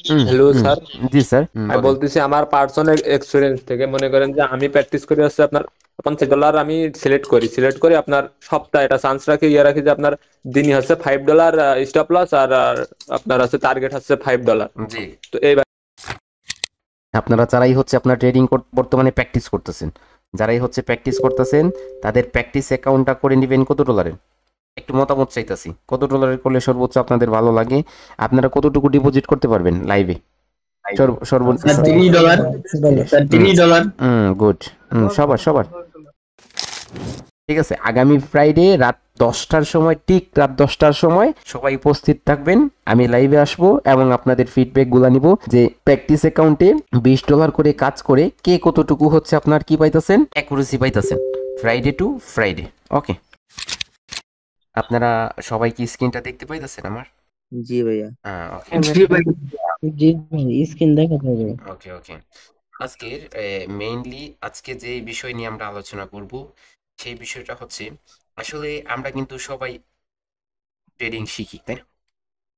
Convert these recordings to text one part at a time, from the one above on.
Hello হুম, sir, জি sir, আমি বলেন। বলতেছি আমার পার্সোনাল এক্সপিরিয়েন্স থেকে। মনে করেন যে আমি প্র্যাকটিস করে হচ্ছে আপনার $50 আমি সিলেক্ট করি আপনার সপ্তাহে এটা চান্স রাখি, রাখি যে আপনার দিনই হচ্ছে $5 স্টপ লস, আর আপনার হচ্ছে টার্গেট হচ্ছে $5। জি, তো এই আপনারা যারাই হচ্ছে আপনার ট্রেডিং বর্তমানে প্র্যাকটিস করতেছেন, যারাই হচ্ছে প্র্যাকটিস করতেছেন, তাদের প্র্যাকটিস অ্যাকাউন্টটা করে নেবেন কত ডলারের? একটু মতামত চাইতাছি, কত ডলারের করলে সর্বোচ্চ আপনাদের ভালো লাগে? আপনারা কতটুকু ডিপোজিট করতে পারবেন লাইভে? স্যার সর্বোচ্চ। 30 ডলার। স্যার হুম, 30 ডলার। গুড। সবার সবার ঠিক আছে। আগামী ফ্রাইডে রাত 10টার সময়, ঠিক রাত 10টার সময় সবাই উপস্থিত থাকবেন। আমি লাইভে আসব এবং আপনাদের ফিডব্যাক গুলা নিব যে প্র্যাকটিস অ্যাকাউন্টে $20 করে কাজ করে কে কতটুকু হচ্ছে আপনার কি পাইতেছেন, অ্যাকুরেসি পাইতেছেন, ফ্রাইডে টু ফ্রাইডে। ওকে, আপনারা সবাই কি স্ক্রিনটা দেখতে পাইতেছেন আমার? জি ভাইয়া। ওকে জি ভাই। জি ভাই, স্ক্রিন দেখা যাবে। ওকে ওকে। আজকের মেইনলি আজকে যে বিষয় নিয়ে আমরা আলোচনা করব, সেই বিষয়টা হচ্ছে আসলে আমরা কিন্তু সবাই ট্রেডিং শিখি, তাই না?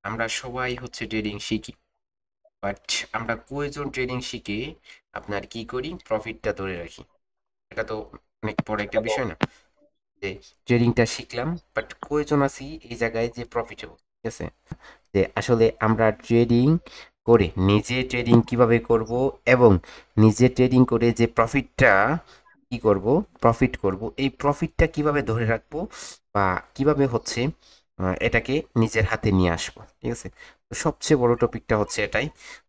আমরা সবাই হচ্ছে ট্রেডিং শিখি, বাট আমরা কয়জন ট্রেডিং শিখে আপনার কি করি, প্রফিটটা ধরে রাখি? এটা তো অনেক বড় একটা বিষয় না, যে ট্রেডিংটা শিখলাম বাট কয়জন আছি এই জায়গায় যে প্রফিটেবল? ঠিক আছে, যে আসলে আমরা ট্রেডিং করে নিজে ট্রেডিং কিভাবে করব এবং নিজে ট্রেডিং করে যে প্রফিটটা কি করব, প্রফিট করব, এই প্রফিটটা কিভাবে ধরে রাখবো বা কিভাবে হচ্ছে এটাকে নিজের হাতে নিয়ে আসবো। ঠিক আছে, তো সবচেয়ে বড় টপিকটা হচ্ছে এটাই,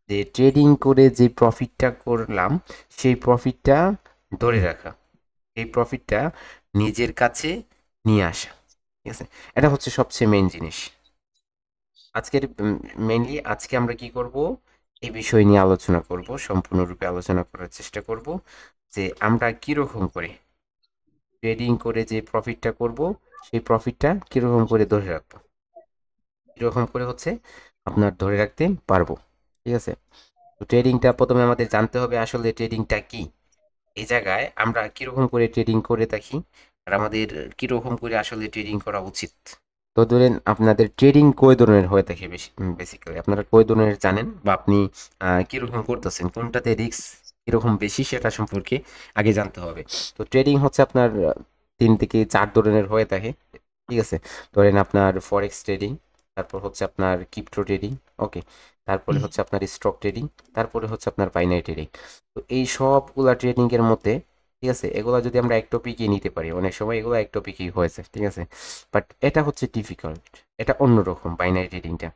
যে ট্রেডিং করে যে প্রফিটটা করলাম সেই প্রফিটটা ধরে রাখা, এই প্রফিটটা নিজের কাছে নিয়ে আসা। ঠিক আছে, এটা হচ্ছে সবচেয়ে মেইন জিনিস। আজকের মেইনলি আজকে আমরা কি করব, এই বিষয় নিয়ে আলোচনা করব, সম্পূর্ণরূপে আলোচনা করার চেষ্টা করব যে আমরা কিরকম করে ট্রেডিং করে যে প্রফিটটা করব সেই প্রফিটটা কিরকম করে ধরে রাখবো, কিরকম করে হচ্ছে আপনার ধরে রাখতে পারবো। ঠিক আছে, তো ট্রেডিংটা প্রথমে আমাদের জানতে হবে আসলে ট্রেডিংটা কি, এই জায়গায় আমরা কিরকম করে ট্রেডিং করে থাকি আর আমাদের কিরকম করে আসলে ট্রেডিং করা উচিত। তো ধরেন আপনাদের ট্রেডিং কয় ধরনের হয়ে থাকে, বেশি বেসিক্যালি আপনারা কয় ধরনের জানেন বা আপনি কিরকম করতেছেন, কোনটাতে রিস্ক কিরকম বেশি সেটা সম্পর্কে আগে জানতে হবে। তো ট্রেডিং হচ্ছে আপনার 3 থেকে 4 ধরনের হয়ে থাকে। ঠিক আছে, ধরেন আপনার ফরেক্স ট্রেডিং, তারপর হচ্ছে আপনার ক্রিপ্টো ট্রেডিং, ওকে, তারপরে হচ্ছে আপনার স্টক ট্রেডিং, তারপরে হচ্ছে আপনার বাইনারি ট্রেডিং। তো এই সবগুলা ট্রেডিং এর মধ্যে, ঠিক আছে, এগুলা যদি আমরা এক টপিকে নিতে পারি, অনেক সময় এগুলো এক টপিকই হয়েছে, ঠিক আছে, বাট এটা হচ্ছে ডিফিকাল্ট, এটা অন্যরকম বাইনারি ট্রেডিংটা।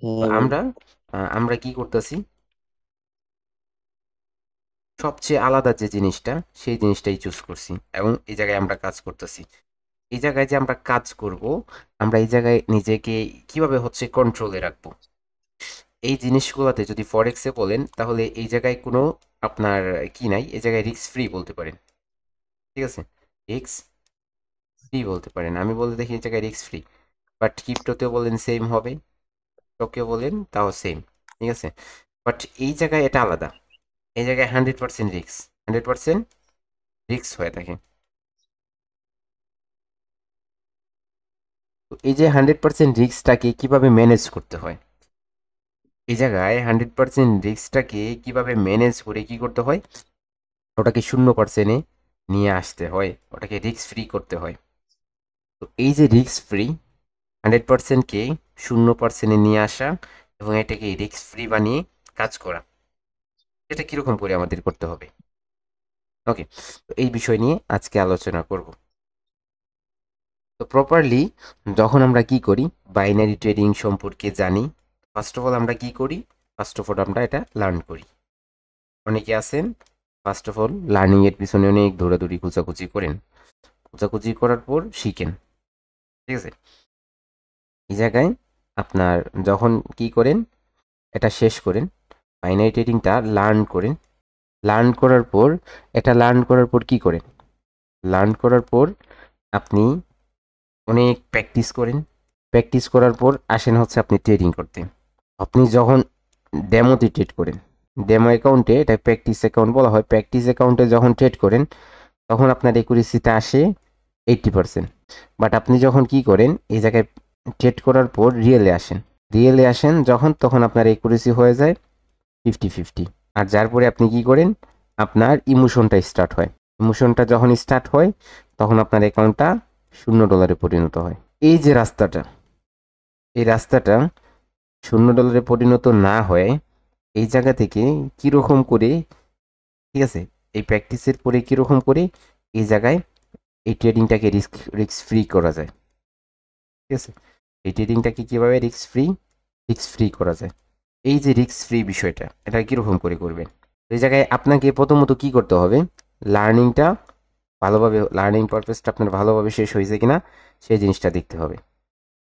তো হ্যাঁ ভাই। আমরা কি করতেছি, সবচেয়ে আলাদা যে জিনিসটা সেই জিনিসটাই চুজ করছি এবং এই জায়গায় আমরা কাজ করতেছি। এই জায়গায় যে আমরা কাজ করব, আমরা এই জায়গায় নিজেকে কিভাবে হচ্ছে কন্ট্রোলে রাখবো, এই জিনিসগুলোতে যদি ফরেক্সে বলেন তাহলে এই জায়গায় কোনো আপনার কি নাই, এই জায়গায় রিস্ক ফ্রি বলতে পারেন। ঠিক আছে, রিস্ক ফ্রি বলতে পারেন, আমি বলতে দেখি এই জায়গায় রিস্ক ফ্রি, বাট ক্রিপ্টোতেও বলেন সেম হবে, স্টকেও বলেন তাও সেম। ঠিক আছে, বাট এই জায়গায় এটা আলাদা, এই জায়গায় 100% রিস্ক, 100% রিস্ক হয়ে থাকে। তো এই যে 100% রিস্কটাকে কিভাবে ম্যানেজ করতে হয়, এই জায়গায় 100% রিস্কটাকে কিভাবে ম্যানেজ করে কি করতে হয়, ওটাকে 0%-এ নিয়ে আসতে হয়, ওটাকে রিস্ক ফ্রি করতে হয়। তো এই যে রিস্ক ফ্রি 100%কে 0%-এ নিয়ে আসা এবং এটাকে রিস্ক ফ্রি বানিয়ে কাজ করা, এটা কিরকম করে আমাদের করতে হবে। ওকে, তো এই বিষয় নিয়ে আজকে আলোচনা করব। তো প্রপারলি যখন আমরা কি করি, বাইনারি ট্রেডিং সম্পর্কে জানি, ফার্স্ট অফ অল আমরা কি করি, ফার্স্ট অফ অল আমরা এটা লার্ন করি। অনেকে আছেন ফার্স্ট অফ অল লার্নিং এর পিছনে অনেক দৌড়াদৌড়ি খোঁজাখুঁজি করেন, খোঁজাখুঁজি করার পর শিখেন। ঠিক আছে, এই জায়গায় আপনার যখন কি করেন, এটা শেষ করেন, বাইনারি ট্রেডিংটা লার্ন করেন, লার্ন করার পর, এটা লার্ন করার পর কি করেন, লার্ন করার পর আপনি অনেক প্র্যাকটিস করেন, প্র্যাকটিস করার পর আসেন হচ্ছে আপনি ট্রেডিং করতে। আপনি যখন ডেমোতে ট্রেড করেন, ডেমো অ্যাকাউন্টে, এটা প্র্যাকটিস অ্যাকাউন্ট বলা হয়, প্র্যাকটিস অ্যাকাউন্টে যখন ট্রেড করেন তখন আপনার একুরেসিটা আসে 80%, বাট আপনি যখন কি করেন এই জায়গায় ট্রেড করার পর রিয়েলে আসেন, রিয়েলে আসেন যখন, তখন আপনার একুরেসি হয়ে যায় 50-50। আর যার পরে আপনি কি করেন, আপনার ইমোশনটা স্টার্ট হয়। ইমোশনটা যখন স্টার্ট হয় তখন আপনার অ্যাকাউন্টটা $0 পরিণত হয়। এই যে রাস্তাটা, এই রাস্তাটা $0 পরিণত না হয়ে এই জায়গা থেকে কীরকম করে, ঠিক আছে, এই প্র্যাকটিসের পরে কীরকম করে এই জায়গায় এই ট্রেডিংটাকে রিস্ক ফ্রি করা যায়। ঠিক আছে, এই ট্রেডিংটাকে কীভাবে রিস্ক ফ্রি করা যায়, এই যে রিস্ক ফ্রি বিষয়টা, এটা কীরকম করে করবেন। এই জায়গায় আপনাকে প্রথমত কি করতে হবে, লার্নিংটা ভালোভাবে, লার্নিং পারপাসটা আপনার ভালোভাবে শেষ হয়েছে কিনা সেই জিনিসটা দেখতে হবে।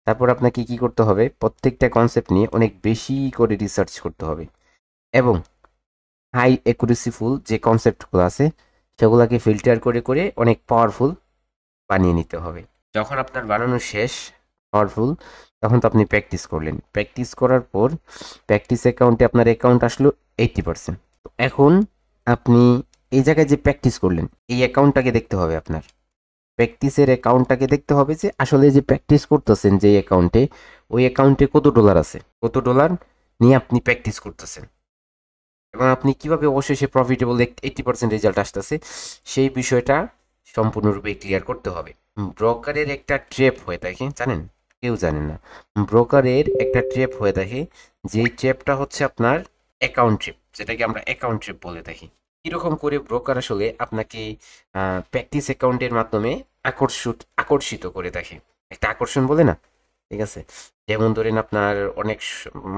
তারপর আপনাকে কি করতে হবে, প্রত্যেকটা কনসেপ্ট নিয়ে অনেক বেশি করে রিসার্চ করতে হবে এবং হাই অ্যাকুরেসিফুল যে কনসেপ্টগুলো আছে সেগুলোকে ফিল্টার করে করে অনেক পাওয়ারফুল বানিয়ে নিতে হবে। যখন আপনার বানানো শেষ পাওয়ারফুল, তখন তো আপনি প্র্যাকটিস করলেন, প্র্যাকটিস করার পর প্র্যাকটিস অ্যাকাউন্টে আপনার অ্যাকাউন্ট আসলো 80%। তো এখন আপনি এই জায়গায় যে প্র্যাকটিস করলেন এই অ্যাকাউন্টটাকে দেখতে হবে, আপনার প্র্যাকটিসের অ্যাকাউন্টটাকে দেখতে হবে যে আসলে যে প্র্যাকটিস করতেছেন যে অ্যাকাউন্টে, ওই অ্যাকাউন্টে কত ডলার আছে, কত ডলার নিয়ে আপনি প্র্যাকটিস করতেছেন এবং আপনি কিভাবে অবশেষে প্রফিটেবল 80% রেজাল্ট আসতেছে সেই বিষয়টা সম্পূর্ণরূপে ক্লিয়ার করতে হবে। ব্রোকারের একটা ট্র্যাপ হয়ে থাকে, জানেন, কেউ জানেন না, ব্রোকারের একটা ট্র্যাপ হয়ে থাকে, যেই ট্র্যাপটা হচ্ছে আপনার অ্যাকাউন্ট ট্র্যাপ, যেটাকে আমরা অ্যাকাউন্ট ট্র্যাপ বলে থাকি। কীরকম করে ব্রোকার আসলে আপনাকে প্র্যাকটিস অ্যাকাউন্টের মাধ্যমে আকর্ষিত করে থাকে, একটা আকর্ষণ বলে না, ঠিক আছে। যেমন ধরেন আপনার অনেক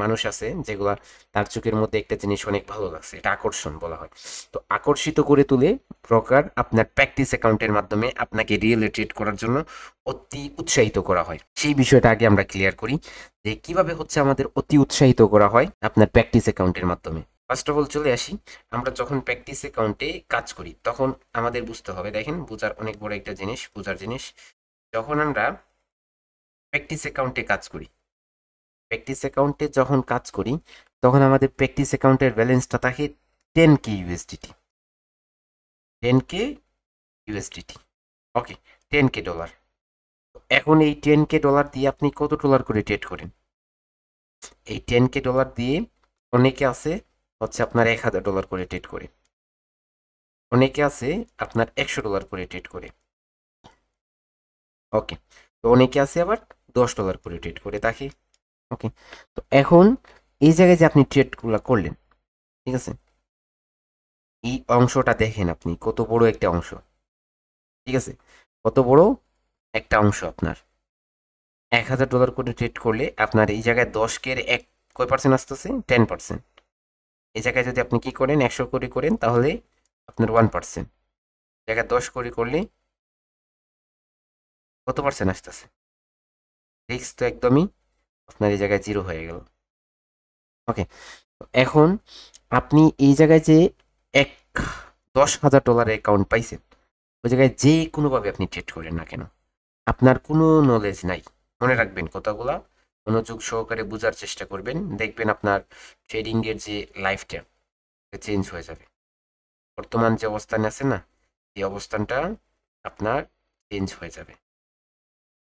মানুষ আছে যেগুলা তার চোখের মধ্যে একটা জিনিস অনেক ভালো লাগছে, এটা আকর্ষণ বলা হয়। তো আকর্ষিত করে তুলে ব্রোকার আপনার প্র্যাকটিস অ্যাকাউন্টের মাধ্যমে আপনাকে রিয়েলি ট্রেড করার জন্য অতি উৎসাহিত করা হয়। সেই বিষয়টা আগে আমরা ক্লিয়ার করি যে কিভাবে হচ্ছে আমাদের অতি উৎসাহিত করা হয় আপনার প্র্যাকটিস অ্যাকাউন্টের মাধ্যমে। ফার্স্ট অফ অল চলে আসি, আমরা যখন প্র্যাকটিস অ্যাকাউন্টে কাজ করি তখন আমাদের বুঝতে হবে, দেখেন বোঝার অনেক বড় একটা জিনিস, বোঝার জিনিস, যখন আমরা প্র্যাকটিস অ্যাকাউন্টে কাজ করি, প্র্যাকটিস অ্যাকাউন্টে যখন কাজ করি তখন আমাদের প্র্যাকটিস অ্যাকাউন্টের ব্যালেন্সটা থাকে 10K ইউএসডিটি, 10K ইউএসডিটি, ওকে, 10K ডলার। এখন এই 10K ডলার দিয়ে আপনি কত ডলার করে ট্রেড করেন, এই 10K ডলার দিয়ে অনেকে আছে হচ্ছে আপনার $1000 করে ট্রেড করে, অনেকে আছে আপনার $100 করে ট্রেড করে, ওকে, তো অনেকে আছে আবার $10 করে ট্রেড করে থাকে, ওকে। তো এখন এই জায়গায় যে আপনি ট্রেডগুলো করলেন, ঠিক আছে, এই অংশটা দেখেন আপনি কত বড় একটা অংশ, ঠিক আছে, কত বড় একটা অংশ। আপনার $1000 করে ট্রেড করলে আপনার এই জায়গায় 10K কয় পার্সেন্ট আসতেছে, 10%। এই জায়গায় যদি আপনি কি করেন 100 করে করেন তাহলে আপনার 1%, জায়গায় 10 করে করলে কত পার্সেন্ট আসতেছে, রিস্ক তো একদমই আপনার এই জায়গায় 0 হয়ে গেল, ওকে। এখন আপনি এই জায়গায় যে $10,000 অ্যাকাউন্ট পাইছেন, ওই জায়গায় যে কোনোভাবে আপনি ট্রেড করেন না কেন, আপনার কোনো নলেজ নাই, মনে রাখবেন কথাগুলা, মনোযোগ সহকারে বোঝার চেষ্টা করবেন, দেখবেন আপনার ট্রেডিংয়ের যে লাইফটা চেঞ্জ হয়ে যাবে। বর্তমান যে অবস্থানে আছে না, এই অবস্থানটা আপনার চেঞ্জ হয়ে যাবে।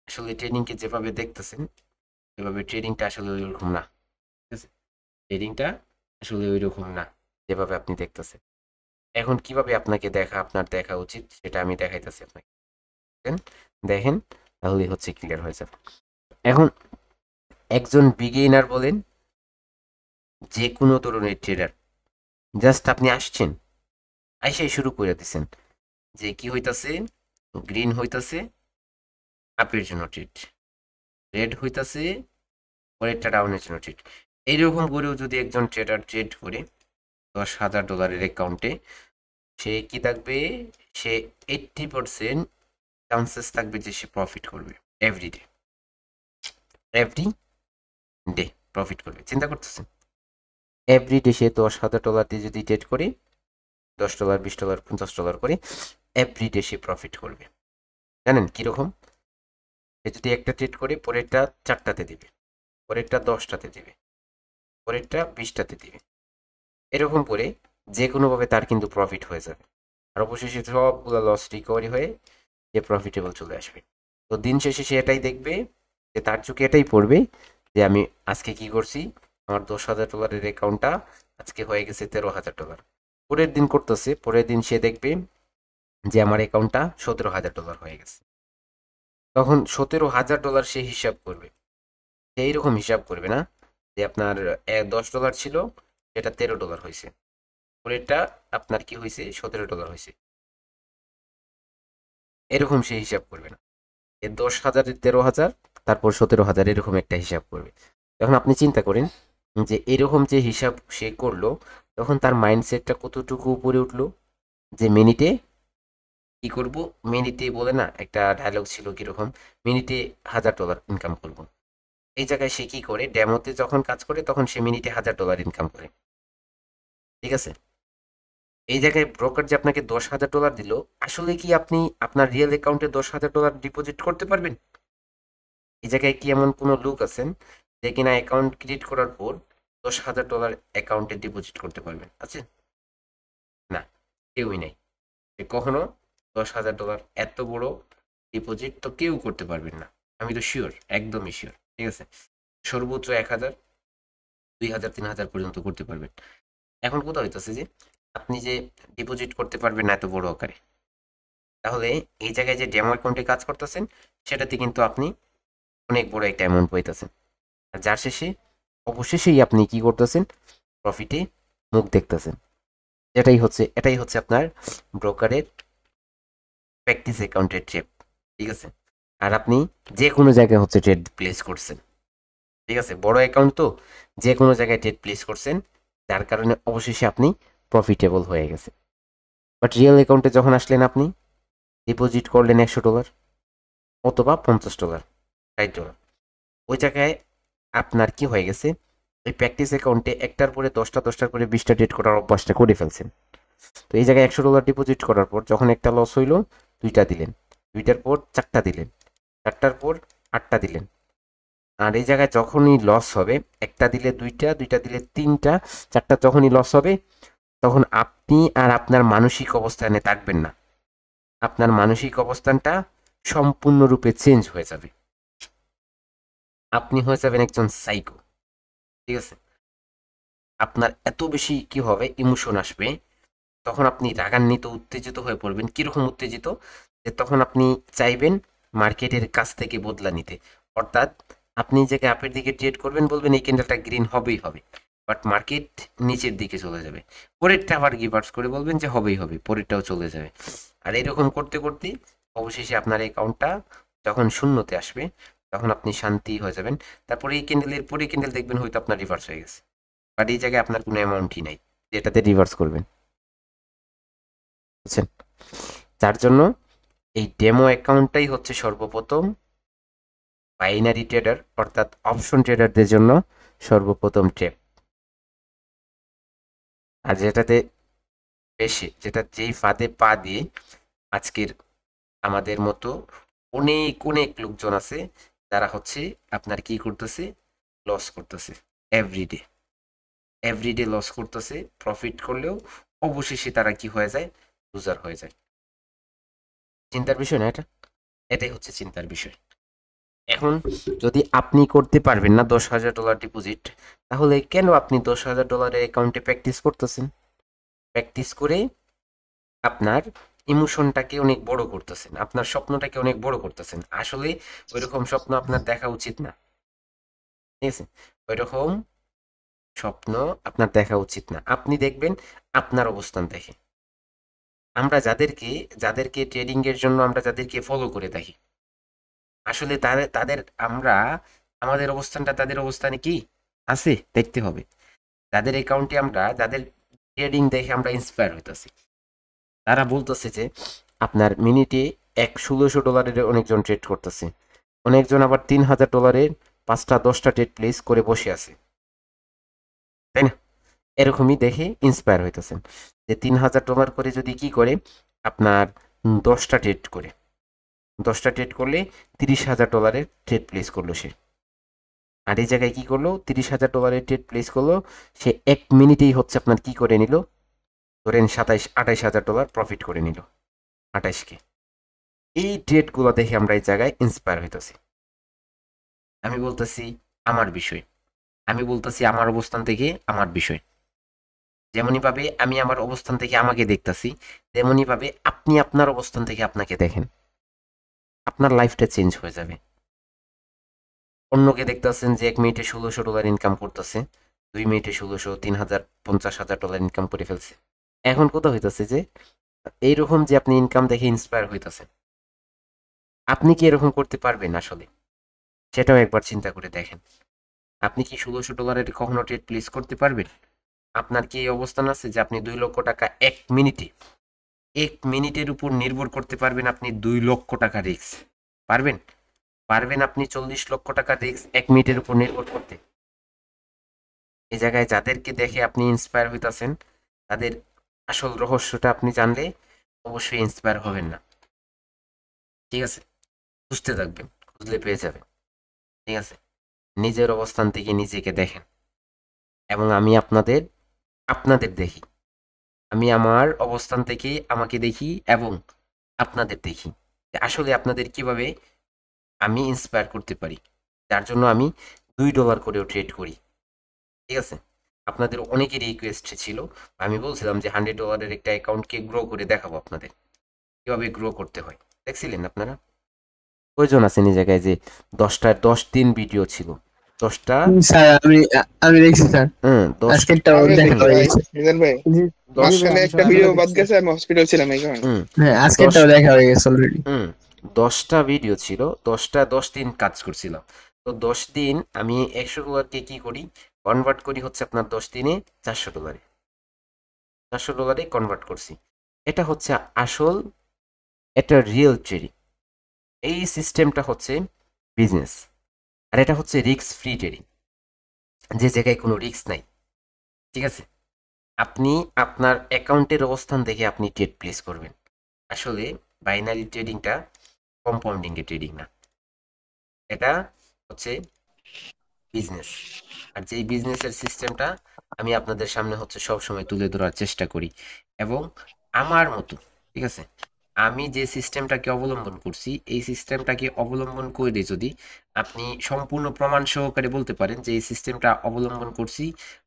আসলে ট্রেডিংকে যেভাবে দেখতেছেন এভাবে ট্রেডিংটা আসলে ওই রকম না, ঠিক আছে, ট্রেডিংটা আসলে ওই রকম না যেভাবে আপনি দেখতেছেন। এখন কিভাবে আপনাকে আপনার দেখা উচিত সেটা আমি দেখাইতেছি আপনাকে, দেখেন তাহলে হচ্ছে ক্লিয়ার হয়ে যাবে। এখন একজন বিগিনার বলেন, যে কোনো ধরনের ট্রেডার, জাস্ট আপনি আসছেন, আইসাই শুরু করে দিচ্ছেন যে কি হইতাছে, গ্রিন হইতাছে আপের জন্য ট্রেড, রেড হইতাছে পরেরটা ডাউনের জন্য ট্রেড। এইরকম করেও যদি একজন ট্রেডার ট্রেড করে $10,000 অ্যাকাউন্টে, সে কি থাকবে, সে 80% চান্সেস থাকবে যে সে প্রফিট করবে এভরিডে, এভরিডে প্রফিট করবে। চিন্তা করতেছেন, এভরিডে সে $10,000 দিয়ে যদি ট্রেড করে, $10, $20, $50 করে এভরিডে সে প্রফিট করবে। জানেন কিরকম, সে যদি একটা ট্রেড করে পরেরটা 4টাতে দিবে, পরেরটা 10টাতে দিবে, পরেরটা 20টাতে দিবে, এরকম করে যে কোনোভাবে তার কিন্তু প্রফিট হয়ে যাবে, আর অবশেষে সবগুলো লস রিকভারি হয়ে যে প্রফিটেবল চলে আসবে। তো দিন শেষে সে এটাই দেখবে যে তার চোখে এটাই পড়বে যে আমি আজকে কি করছি, আমার $10,000 অ্যাকাউন্টটা আজকে হয়ে গেছে $13,000। পরের দিন করতেছে, পরের দিন সে দেখবে যে আমার অ্যাকাউন্টটা $17,000 হয়ে গেছে। তখন $17,000 সে হিসাব করবে, সে এইরকম হিসাব করবে না যে আপনার $10 ছিল, সেটা $13 হয়েছে, পরেরটা আপনার কি হয়েছে, $17 হয়েছে, এরকম সে হিসাব করবে না। 10,000 13,000, তারপর 17,000, এরকম একটা হিসাব করবে। তখন আপনি চিন্তা করেন যে এরকম যে হিসাব সে করলো, তখন তার মাইন্ডসেটটা কতটুকু উপরে উঠলো, যে মিনিটে কি করব, মিনিটে বলে না একটা ডায়লগ ছিল কিরকম, মিনিটে $1,000 ইনকাম করব। এই জায়গায় সে কি করে, ডেমোতে যখন কাজ করে তখন সে মিনিটে $1,000 ইনকাম করে, ঠিক আছে। এই জায়গায় ব্রোকার যে আপনাকে $10,000 দিল, আসলে কি আপনি আপনার রিয়েল অ্যাকাউন্টে $10,000 ডিপোজিট করতে পারবেন? এই জায়গায় কি এমন কোনো লোক আছেন যে কিনা অ্যাকাউন্ট ক্রিয়েট করার পর $10,000 অ্যাকাউন্টে ডিপোজিট করতে পারবেন? আছেন? না, কেউই নাই। কখনো $10,000 এত বড় ডিপোজিট তো কেউ করতে পারবেন না, আমি তো শিওর, একদমই শিওর, ঠিক আছে। সর্বোচ্চ 1,000, 2,000, 3,000 পর্যন্ত করতে পারবেন। এখন কোথাও হইতেছে যে আপনি যে ডিপোজিট করতে পারবেন না এত বড় আকারে, তাহলে এই জায়গায় যে ডেমো অ্যাকাউন্টে কাজ করতেছেন সেটাতে কিন্তু আপনি অনেক বড় একটা অ্যামাউন্ট পাইতেছেন, আর যার শেষে অবশেষেই আপনি কি করতেছেন, প্রফিটে মুখ দেখতেছেন। এটাই হচ্ছে আপনার ব্রোকারের প্র্যাকটিস অ্যাকাউন্টের ট্রেড, ঠিক আছে। আর আপনি যে কোনো জায়গায় হচ্ছে ট্রেড প্লেস করছেন, ঠিক আছে, বড় অ্যাকাউন্ট তো যে কোনো জায়গায় ট্রেড প্লেস করছেন, যার কারণে অবশেষে আপনি প্রফিটেবল হয়ে গেছে। বাট রিয়েল অ্যাকাউন্টে যখন আসলেন, আপনি ডিপোজিট করলেন $100 অথবা $50, $60, ওই জায়গায় আপনার কি হয়ে গেছে, ওই প্র্যাকটিস অ্যাকাউন্টে একটার পরে 10টা করে 20টা ট্রেড করার অভ্যাসটা করে ফেলছেন। তো এই জায়গায় $100 ডিপোজিট করার পর যখন একটা লস হইলো, 2টা দিলেন, 2টার পর 4টা দিলেন, 4টার পর 8টা দিলেন। আর এই জায়গায় যখনই লস হবে, একটা দিলে 2টা, 2টা দিলে 3টা, 4টা যখনই লস হবে, তখন আপনি আর আপনার মানসিক অবস্থানে থাকবেন না, আপনার মানসিক অবস্থানটা সম্পূর্ণরূপে চেঞ্জ হয়ে যাবে, আপনি হয়ে যাবেন একজন সাইকো, ঠিক আছে। আপনার এত বেশি কি হবে, ইমোশন আসবে, তখন আপনি রাগান্বিত উত্তেজিত হয়ে পড়বেন। কিরকম উত্তেজিত, যে তখন আপনি চাইবেন মার্কেটের কাছ থেকে বদলা নিতে, অর্থাৎ আপনি যে আপের দিকে ট্রেড করবেন, বলবেন এই ক্যান্ডেলটা গ্রিন হবেই হবে, বাট মার্কেট নিচের দিকে চলে যাবে, পরেরটা আবার গিভার্স করে বলবেন যে হবেই হবে, পরেরটাও চলে যাবে। আর এরকম করতে করতে অবশেষে আপনার অ্যাকাউন্টটা যখন শূন্যতে আসবে, তখন আপনি শান্তি হয়ে যাবেন। তারপরে এই ক্যান্ডেলের পরে ক্যান্ডেল দেখবেন হয়তো আপনার রিভার্স হয়ে গেছে, বাট এই জায়গায় আপনার কোনো অ্যামাউন্টই নাই যেটাতে রিভার্স করবেন, বুঝছেন। যার জন্য এই ডেমো অ্যাকাউন্টটাই হচ্ছে সর্বপ্রথম বাইনারি ট্রেডার, অর্থাৎ অপশন ট্রেডারদের জন্য সর্বপ্রথম ট্রেড। আর যেই ফাঁদে পা দিয়ে আজকের আমাদের মতো অনেক অনেক লোকজন আছে, যারা হচ্ছে আপনার কি করতেছে, লস করতেছে, এভরিডে লস করতেছে। প্রফিট করলেও অবশেষে তারা কি হয়ে যায়, লুজার হয়ে যায়। চিন্তার বিষয় না এটা, এটাই হচ্ছে চিন্তার বিষয়। এখন যদি আপনি করতে পারবেন না $10,000 ডিপোজিট, তাহলে কেন আপনি $10,000 অ্যাকাউন্টে প্র্যাকটিস করতেছেন? প্র্যাকটিস করে আপনার ইমোশনটাকে অনেক বড় করতেছেন, আপনার স্বপ্নটাকে অনেক বড় করতেছেন। আসলে ওইরকম স্বপ্ন আপনার দেখা উচিত না, ঠিক আছে, ওইরকম স্বপ্ন আপনার দেখা উচিত না। আপনি দেখবেন আপনার অবস্থান দেখে, আমরা যাদেরকে ট্রেডিং এর জন্য আমরা যাদেরকে ফলো করে থাকি, আসলে তাদের আমরা আমাদের অবস্থানটা তাদের অবস্থানে কি আছে দেখতে হবে। যাদের অ্যাকাউন্টে যাদের ট্রেডিং দেখে আমরা ইন্সপায়ার হইতেছি, তারা বলতেছে যে আপনার মিনিটে $1,600 অনেকজন ট্রেড করতেছে, অনেকজন আবার $3,000 5টা 10টা ট্রেড প্লেস করে বসে আছে, তাই না? এরকমই দেখে ইন্সপায়ার হইতেছেন যে $3,000 করে যদি কি করে আপনার 10টা ট্রেড করে, 10টা ট্রেড করলে $30,000 ট্রেড প্লেস করলো সে। আর এই জায়গায় কি করলো, $30,000 ট্রেড প্লেস করলো সে, 1 মিনিটেই হচ্ছে আপনার কি করে নিল, ধরেন 28,000 প্রফিট করে নিল, 28K। এই ট্রেডগুলো দেখে আমরা এই জায়গায় ইন্সপায়ার হইতেছি। আমি বলতেছি আমার বিষয়। আমি বলতেছি আমার অবস্থান থেকে আমার বিষয়। যেমনই ভাবে আমি আমার অবস্থান থেকে আমাকে দেখতাছি, তেমনি ভাবে আপনি আপনার অবস্থান থেকে আপনাকে দেখেন, আপনার লাইফটা চেঞ্জ হয়ে যাবে। অন্যকে দেখতেছেন যে 1 মিনিটে $1600 ইনকাম করতেছে, 2 মিনিটে 1600, 3000, $50,000 ইনকাম করে ফেলছে। এখন কথা হইতাছে যে এইরকম যে আপনি ইনকাম দেখে ইন্সপায়ার হইতাছেন, আপনি কি এরকম করতে পারবেন আসলে? সেটাও একবার চিন্তা করে দেখেন। আপনি কি $1600 কখনো ট্রেড প্লেস করতে পারবেন? আপনার কি এই অবস্থান আছে যে আপনি 2 লক্ষ টাকা 1 মিনিটের উপর নির্ভর করতে পারবেন? আপনি 2 লক্ষ টাকা রিস্ক পারবেন? পারবেন আপনি 40 লক্ষ টাকা রিস্ক 1 মিনিটের উপর নির্ভর করতে? এই জায়গায় যাদেরকে দেখে আপনি ইন্সপায়ার হইতাছেন, তাদের আসল রহস্যটা আপনি জানলে অবশ্যই ইন্সপায়ার হবেন না। ঠিক আছে, খুঁজতে থাকবেন, খুঁজলে পেয়ে যাবেন। ঠিক আছে, নিজের অবস্থান থেকে নিজেকে দেখেন এবং আমি আপনাদের দেখি। আমি আমার অবস্থান থেকে আমাকে দেখি এবং আপনাদের দেখি যে আসলে আপনাদের কিভাবে আমি ইন্সপায়ার করতে পারি, যার জন্য আমি $2 করেও ট্রেড করি। ঠিক আছে, আপনাদের অনেকেরই রিকোয়েস্ট ছিল, আমি বলছিলাম যে $100 একটা অ্যাকাউন্টকে গ্রো করে দেখাবো আপনাদের কিভাবে গ্রো করতে হয়। দেখছিলেন আপনারা? কয়জন আছেন এই জায়গায় যে 10 দিন ভিডিও ছিল, 10টা? স্যার আমি দেখছি স্যার, দশ আজকেরটাও আমিও দেখা দেখছি হয়ে ভাই, গেছে। মিজান ভাই। জি দশ জি ভাই, মাঝখানে আমি একটা ভিডিও বাদ গেছে, আমি হসপিটাল ছিলাম এই কারণে। হ্যাঁ, আজকেরটাও দেখা হয়ে গেছে অলরেডি। 10টা ভিডিও ছিল, 10দিন কাজ করছিলাম। তো 10 দিন আমি $100কে কি করি, কনভার্ট করি হচ্ছে আপনার 10 দিনে $400। $400 কনভার্ট করছি। এটা হচ্ছে আসল, এটা রিয়েল ট্রেডিং। এই সিস্টেমটা হচ্ছে বিজনেস, আর এটা হচ্ছে রিস্ক ফ্রি ট্রেডিং, যে জায়গায় কোনো রিস্ক নাই। ঠিক আছে, আপনি আপনার অ্যাকাউন্টের অবস্থান দেখে আপনি ট্রেড প্লেস করবেন। আসলে বাইনারি ট্রেডিংটা কম্পাউন্ডিং এর ট্রেডিং না, এটা হচ্ছে বিজনেস। আর যেই বিজনেসের সিস্টেমটা আমি আপনাদের সামনে হচ্ছে সব সময় তুলে ধরার চেষ্টা করি এবং আমার মতো, ঠিক আছে, আমি যে সিস্টেমটাকে অবলম্বন করছি, এই সিস্টেমটাকে অবলম্বন করে যদি আপনি সম্পূর্ণ প্রমাণ সহকারে বলতে পারেন যে এই সিস্টেমটা অবলম্বন করছি,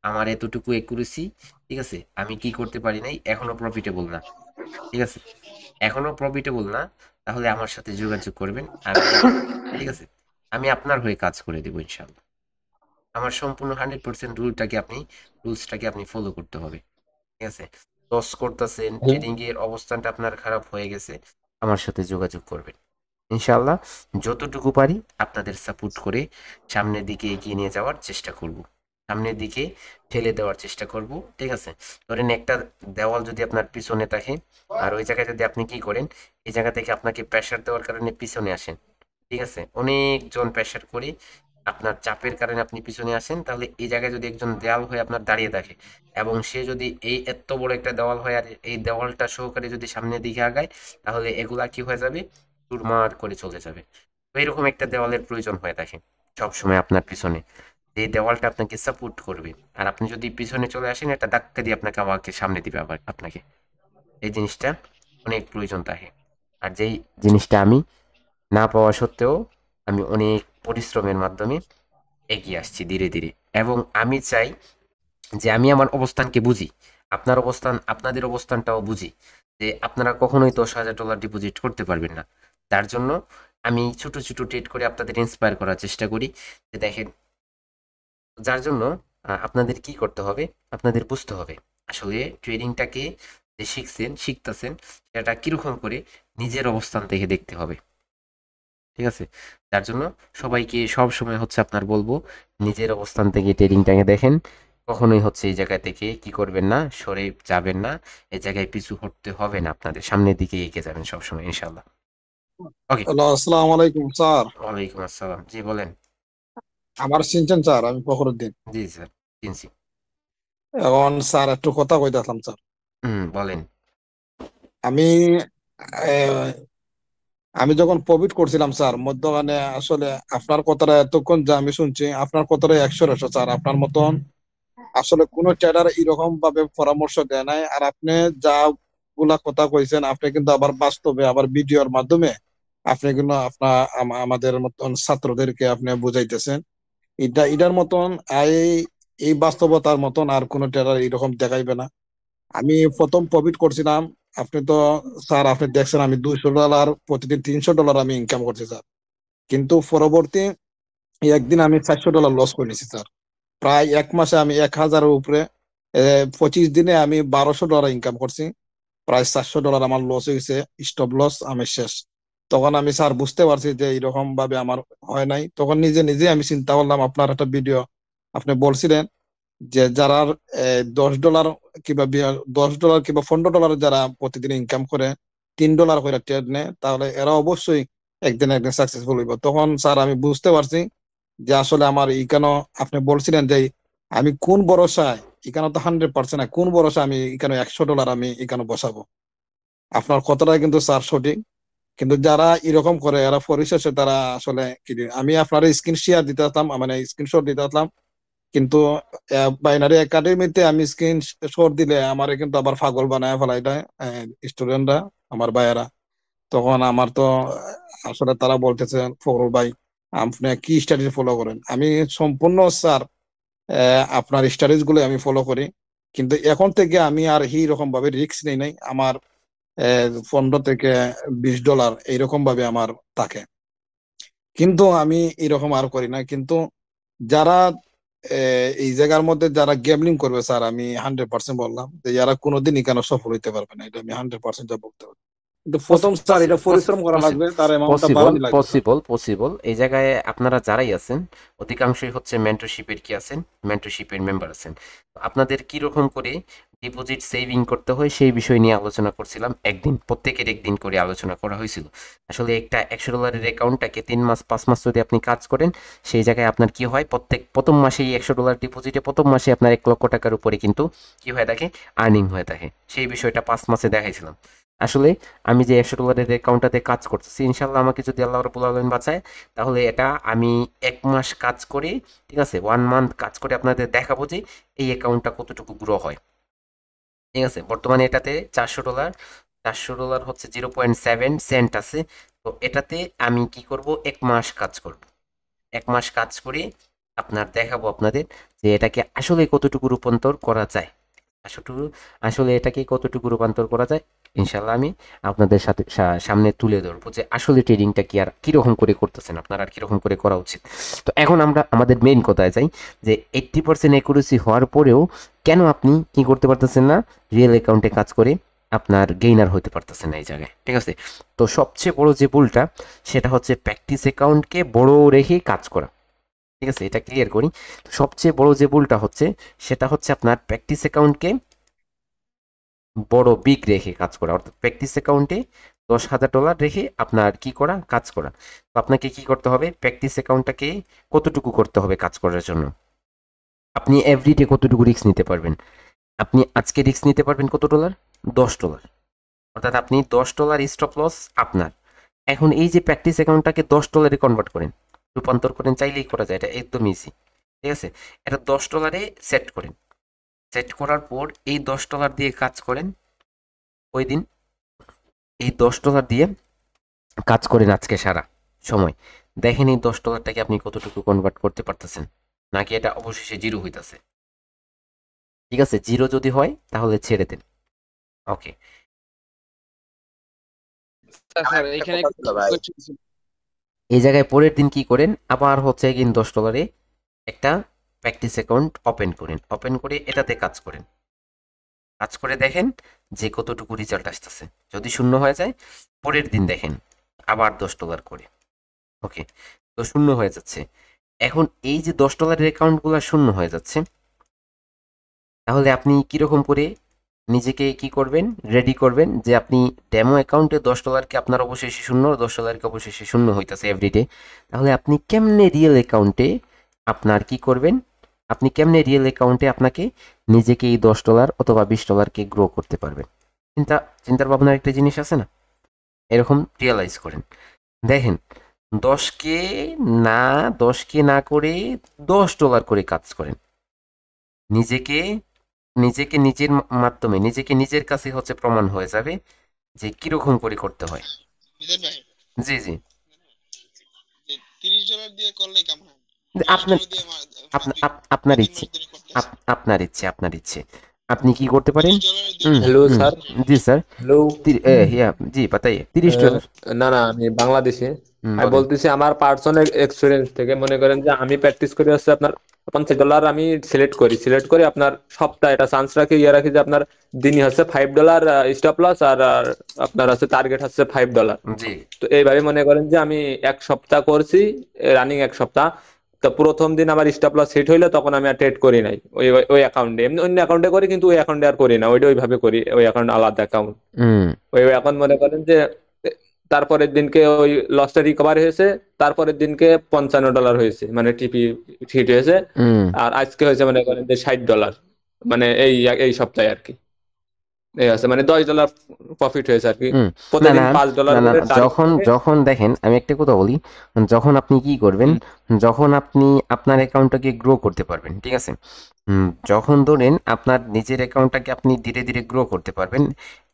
আমার এতটুকু একুরেসি, ঠিক আছে, আমি কি করতে পারি নাই, এখনো প্রফিটেবল না, ঠিক আছে, এখনো প্রফিটেবল না, তাহলে আমার সাথে যোগাযোগ করবেন। আমি ঠিক আছে, আমি আপনার হয়ে কাজ করে দেবো ইনশাল্লাহ। আমার সম্পূর্ণ 100% রুলসটাকে আপনি ফলো করতে হবে। ঠিক আছে, লস করতেছেন, ট্রেডিং এর অবস্থানটা আপনার খারাপ হয়ে গেছে, আমার সাথে যোগাযোগ করবেন ইনশাল্লাহ। যতটুকু পারি আপনাদের সাপোর্ট করে সামনের দিকে এগিয়ে নিয়ে যাওয়ার চেষ্টা করব, সামনের দিকে ঠেলে দেওয়ার চেষ্টা করব। ঠিক আছে, ধরেন একটা দেওয়াল যদি আপনার পিছনে থাকে, আর ওই জায়গায় যদি আপনি কি করেন, এই জায়গা থেকে আপনাকে প্রেশার দেওয়ার কারণে পিছনে আসেন, ঠিক আছে, অনেকজন প্রেশার করে আপনার চাপের কারণে আপনি পিছনে আসেন, তাহলে এই জায়গায় যদি একজন দেওয়াল হয়ে আপনার দাঁড়িয়ে থাকে এবং সে যদি এই এত বড় একটা দেওয়াল হয় আর এই দেওয়ালটা সহকারে যদি সামনের দিকে আগায়, তাহলে এগুলা কি হয়ে যাবে, চুরমার করে চলে যাবে। তো এরকম একটা দেওয়ালের প্রয়োজন হয়ে থাকে সবসময় আপনার পিছনে, যে দেওয়ালটা আপনাকে সাপোর্ট করবে। আর আপনি যদি পিছনে চলে আসেন, একটা ধাক্কা দিয়ে আপনাকে আমাকে সামনে দিবে আবার আপনাকে, এই জিনিসটা অনেক প্রয়োজন থাকে। আর যেই জিনিসটা আমি না পাওয়া সত্ত্বেও আমি অনেক পরিশ্রমের মাধ্যমে এগিয়ে আসছি ধীরে ধীরে, এবং আমি চাই যে আমি আমার অবস্থানকে বুঝি, আপনাদের অবস্থানটাও বুঝি, যে আপনারা কখনোই $10,000 ডিপোজিট করতে পারবেন না। তার জন্য আমি ছোট ছোট ট্রেড করে আপনাদের ইন্সপায়ার করার চেষ্টা করি, যে দেখেন, যার জন্য আপনাদের কি করতে হবে, আপনাদের বুঝতে হবে আসলে ট্রেডিংটাকে যে শিখতেছেন সেটা কিরকম করে নিজের অবস্থান থেকে দেখতে হবে। ঠিক আছে, যার জন্য সবাইকে সব সময় হচ্ছে আপনার বলবো, নিজের অবস্থান থেকে ট্রেডিংটাকে দেখেন, কখনোই হচ্ছে এই জায়গা থেকে কি করবেন না, সরে যাবেন না, এই জায়গায় পিছু হটতে হবে না, আপনাদের সামনের দিকে এগিয়ে যাবেন সবসময় ইনশাল্লাহ। ওকে, হ্যালো, আসসালামু আলাইকুম স্যার। ওয়ালাইকুম আসসালাম, জি বলেন। আমার চিনছেন স্যার? আমি ফখরুদ্দিন। জি স্যার, চিনছি। এখন স্যার একটু কথা কইতাম স্যার। বলেন। আমি আহ, আমি যখন প্রফিট করছিলাম স্যার মধ্যখানে, আসলে আপনার কথাটা এতক্ষণ যে আমি শুনছি, আপনার কথাটা 100 স্যার। আপনার মতন আসলে কোন ট্রেডার এরকম ভাবে পরামর্শ দেয় নাই। আর আপনি যা গুলা কথা কইছেন, আপনি কিন্তু আবার বাস্তবে আবার ভিডিওর মাধ্যমে আপনি কিন্তু আমাদের মতন ছাত্রদেরকে আপনি বুঝাইতেছেন। এটার মতন এই এই বাস্তবতার মতন আর কোনো ট্রেডার এরকম দেখাইবে না। আমি প্রথম প্রফিট করছিলাম, আপনি তো স্যার আপনি দেখছেন আমি $200 প্রতিদিন $300 আমি ইনকাম করছি স্যার। কিন্তু পরবর্তী একদিন আমি $400 লস করে নিছি স্যার। প্রায় এক মাসে আমি 1,000-এর উপরে 25 দিনে আমি $1,200 ইনকাম করছি। প্রায় $400 আমার লস হয়েছে, স্টপ লস আমি শেষ। তখন আমি স্যার বুঝতে পারছি যে এরকম ভাবে আমার হয় নাই। তখন নিজে নিজে আমি চিন্তা করলাম, আপনার একটা ভিডিও আপনি বলছিলেন যে যারা $10 কিংবা $10 কিংবা $15 যারা প্রতিদিন ইনকাম করে $3 করে ট্রেড নেয়, তাহলে এরা অবশ্যই একদিন না একদিন সাকসেসফুল হইব। তখন স্যার আমি বুঝতে পারছি যে আসলে আমার এখানে আপনি বলছিলেন যে আমি কোন ভরসায়, এখানে তো 100% না, কোন ভরসা আমি এখানে $100 আমি এখানে বসাবো। আপনার কথাটা কিন্তু স্যার সঠিক, কিন্তু যারা এরকম করে এরা পরিশেষে তারা আসলে কি আমি আপনার স্ক্রিন শেয়ার দিতে আসলাম, মানে স্ক্রিনশট দিতে আসলাম, কিন্তু বাইনারি একাডেমিতে আমি স্ক্রিন শট দিলে আমারে কিন্তু আবার পাগল বানায় ফেলাই দেয় স্টুডেন্টরা, আমার ভাইয়েরা। তখন আমার তো আসলে তারা বলতেছে ফখরুল ভাই আপনি কি স্ট্র্যাটেজি ফলো করেন। আমি সম্পূর্ণ স্যার আপনার স্ট্র্যাটেজি গুলো আমি ফলো করি, কিন্তু এখন থেকে আমি আর এই রকম ভাবে রিস্ক নেই নাই। আমার $15 থেকে $20 এইরকম ভাবে আমার থাকে, কিন্তু আমি এরকম আর করি না। কিন্তু যারা এই জায়গার মধ্যে যারা গ্যামলিং করবে স্যার, আমি 100% বললাম যে এরা কোনোদিনই কেন সফল হইতে পারবে না, এটা আমি 100% যা বলতে পারি। কিন্তু প্রথম স্যার এটা পরিশ্রম করা লাগবে, তার অ্যামাউন্টটা পসিবল বাড়ানো লাগবে স্যার। পসিবল পসিবল এই জায়গায় আপনারা যারাই আছেন অধিকাংশই হচ্ছে মেন্টরশিপের কি আছেন, মেন্টরশিপের মেম্বার আছেন। তো আপনাদের কি রকম করে ডিপোজিট সেভিং করতে হয় সেই বিষয় নিয়ে আলোচনা করছিলাম। একদিন প্রত্যেকের একদিন করে আলোচনা করা হয়েছিল। আসলে একটা $100 অ্যাকাউন্টটাকে 3 মাস 5 মাস যদি আপনি কাজ করেন, সেই জায়গায় আপনার কি হয়, প্রথম মাসেই $100 ডিপোজিটে প্রথম মাসে আপনার $1,00,000 উপরে কিন্তু কি হয়ে থাকে, আর্নিং হয়ে থাকে। সেই বিষয়টা 5 মাসে দেখাইছিলাম। আসলে আমি যে $100 অ্যাকাউন্টটাতে কাজ করতেছি, ইনশাল্লাহ আমাকে যদি আল্লাহ রাব্বুল আলামিন বাঁচায়, তাহলে এটা আমি 1 মাস কাজ করে, ঠিক আছে, 1 মান্থ কাজ করে আপনাদের দেখাবো যে এই অ্যাকাউন্টটা কতটুকু গ্রো হয়। ঠিক আছে, বর্তমানে এটাতে $400 হচ্ছে 0.7 সেন্ট আছে। তো এটাতে আমি কি করব, 1 মাস কাজ করব। 1 মাস কাজ করে আপনার দেখাবো আপনাদের যে এটাকে আসলে কতটুকু রূপান্তর করা যায়। আসলে আসলে এটাকে কতটুকু রূপান্তর করা যায় ইনশাল্লাহ আমি আপনাদের সাথে সামনে তুলে ধরবো যে আসলে ট্রেডিংটা কি আর কিরকম করে করতেছেন আপনারা, আর কিরকম করে করা উচিত। তো এখন আমরা আমাদের মেইন কথায় যাই যে 80% অ্যাকুরেসি হওয়ার পরেও কেন আপনি কি করতে পারতেছেন না, রিয়েল অ্যাকাউন্টে কাজ করে আপনার গেইনার হতে পারতেছেন না এই জায়গায়। ঠিক আছে, তো সবচেয়ে বড় যে ভুলটা সেটা হচ্ছে প্র্যাকটিস অ্যাকাউন্টকে বড় রেখে কাজ করা। ঠিক আছে, এটা ক্লিয়ার করি। তো সবচেয়ে বড় যে ভুলটা হচ্ছে সেটা হচ্ছে আপনার প্র্যাকটিস অ্যাকাউন্টকে বড় বিগ রেখে কাজ করা, অর্থাৎ প্র্যাকটিস অ্যাকাউন্টে $10,000 রেখে আপনার কি করা, কাজ করা। তো আপনাকে কি করতে হবে, প্র্যাকটিস অ্যাকাউন্টটাকে কতটুকু করতে হবে কাজ করার জন্য, আপনি এভরিডে কতটুকু রিস্ক নিতে পারবেন। আপনি আজকে রিস্ক নিতে পারবেন কত ডলার, $10, অর্থাৎ আপনি $10 স্টপ লস আপনার। এখন এই যে প্র্যাকটিস অ্যাকাউন্টটাকে $10 কনভার্ট করেন, রূপান্তর করেন, চাইলেই করা যায়, এটা একদম ইজি। ঠিক আছে, এটা $10 সেট করেন, সেট করার পর এই $10 দিয়ে কাজ করেন। ওই দিন এই $10 দিয়ে কাজ করেন আজকে সারা সময়, দেখেন এই $10টাকে আপনি কতটুকু কনভার্ট করতে পারতেছেন, নাকি এটা অবশেষে জিরো হইতাছে। ঠিক আছে, জিরো যদি হয় তাহলে ছেড়ে দেন। ওকে, স্যার এখানে এই জায়গায় পরের দিন কি করেন, আবার হচ্ছে কিন্তু $10 একটা প্র্যাকটিস অ্যাকাউন্ট ওপেন করেন, ওপেন করে এটাতে কাজ করেন, কাজ করে দেখেন যে কতটুকু রেজাল্ট আসতেছে। যদি শূন্য হয়ে যায় পরের দিন দেখেন আবার $10 করে। ওকে, তো শূন্য হয়ে যাচ্ছে। এখন এই যে $10 অ্যাকাউন্টগুলো শূন্য হয়ে যাচ্ছে, তাহলে আপনি কিরকম করে নিজেকে কি করবেন, রেডি করবেন যে আপনি ডেমো অ্যাকাউন্টে $10কে আপনার অবশেষে শূন্য, $10কে অবশেষে শূন্য হইতেছে এভরিডে। তাহলে আপনি কেমনে রিয়েল অ্যাকাউন্টে আপনার কি করবেন, আপনি কেমনে রিয়েল অ্যাকাউন্টে আপনাকে নিজেকে এই $10 অথবা $20কে গ্রো করতে পারবেন। চিন্তার ভাবনার একটা জিনিস আছে না, এরকম রিয়েলাইজ করেন। দেখেন 10কে না করে $10 করে কাজ করেন, নিজেকে নিজের মাধ্যমে নিজেকে নিজের কাছে হচ্ছে প্রমাণ হয়ে যাবে যে কিরকম করে করতে হয়। মিজান ভাই জি জি, $30 দিয়ে করলে কেমন হয়? আপনার আপনার ইচ্ছে, আপনার ইচ্ছে আপনি কি করতে পারেন। Hello sir. জি স্যার। हेलो। জি বাতাইয়ে $30। না না আমি বাংলাদেশে। আমি বলেন। বলতেছি আমার পার্সোনাল এক্সপিরিয়েন্স থেকে মনে করেন যে আমি প্র্যাকটিস করি হচ্ছে আপনার $50 আমি সিলেক্ট করি আপনার সপ্তাহে এটা চান্স রাখি রাখি যে আপনার দিনই হচ্ছে $5 স্টপ লস আর আপনার হচ্ছে টার্গেট হচ্ছে $5। জি। তো এইভাবে মনে করেন যে আমি 1 সপ্তাহ করছি, রানিং 1 সপ্তাহ। তো প্রথম দিন আমার স্টপ লস হিট হইলো তখন আমি আর ট্রেড করি নাই ওই ওই অ্যাকাউন্টে, এমনি অন্য অ্যাকাউন্টে করি কিন্তু ওই অ্যাকাউন্টে আর করি না, ওইটা ওইভাবে করি, ওই অ্যাকাউন্ট আলাদা অ্যাকাউন্ট। ওই এখন মনে করেন যে তারপরের দিনকে ওই লসটা রিকভার হয়েছে, তারপরের দিনকে $55 হয়েছে মানে টিপি হিট হয়েছে। আর আজকে হয়েছে মনে করেন যে $60, মানে এই এই সপ্তাহে আর কি এই আছে মানে $10 প্রফিট হয়েছে আর কি। না প্রতিদিন না $5 না না করে না, টার্গেট যখন করে। যখন দেখেন আমি একটা কথা বলি, যখন আপনি কি করবেন, যখন আপনি আপনার অ্যাকাউন্টটাকে গ্রো করতে পারবেন, ঠিক আছে, যখন ধরেন আপনার নিজের অ্যাকাউন্টটাকে আপনি ধীরে ধীরে গ্রো করতে পারবেন,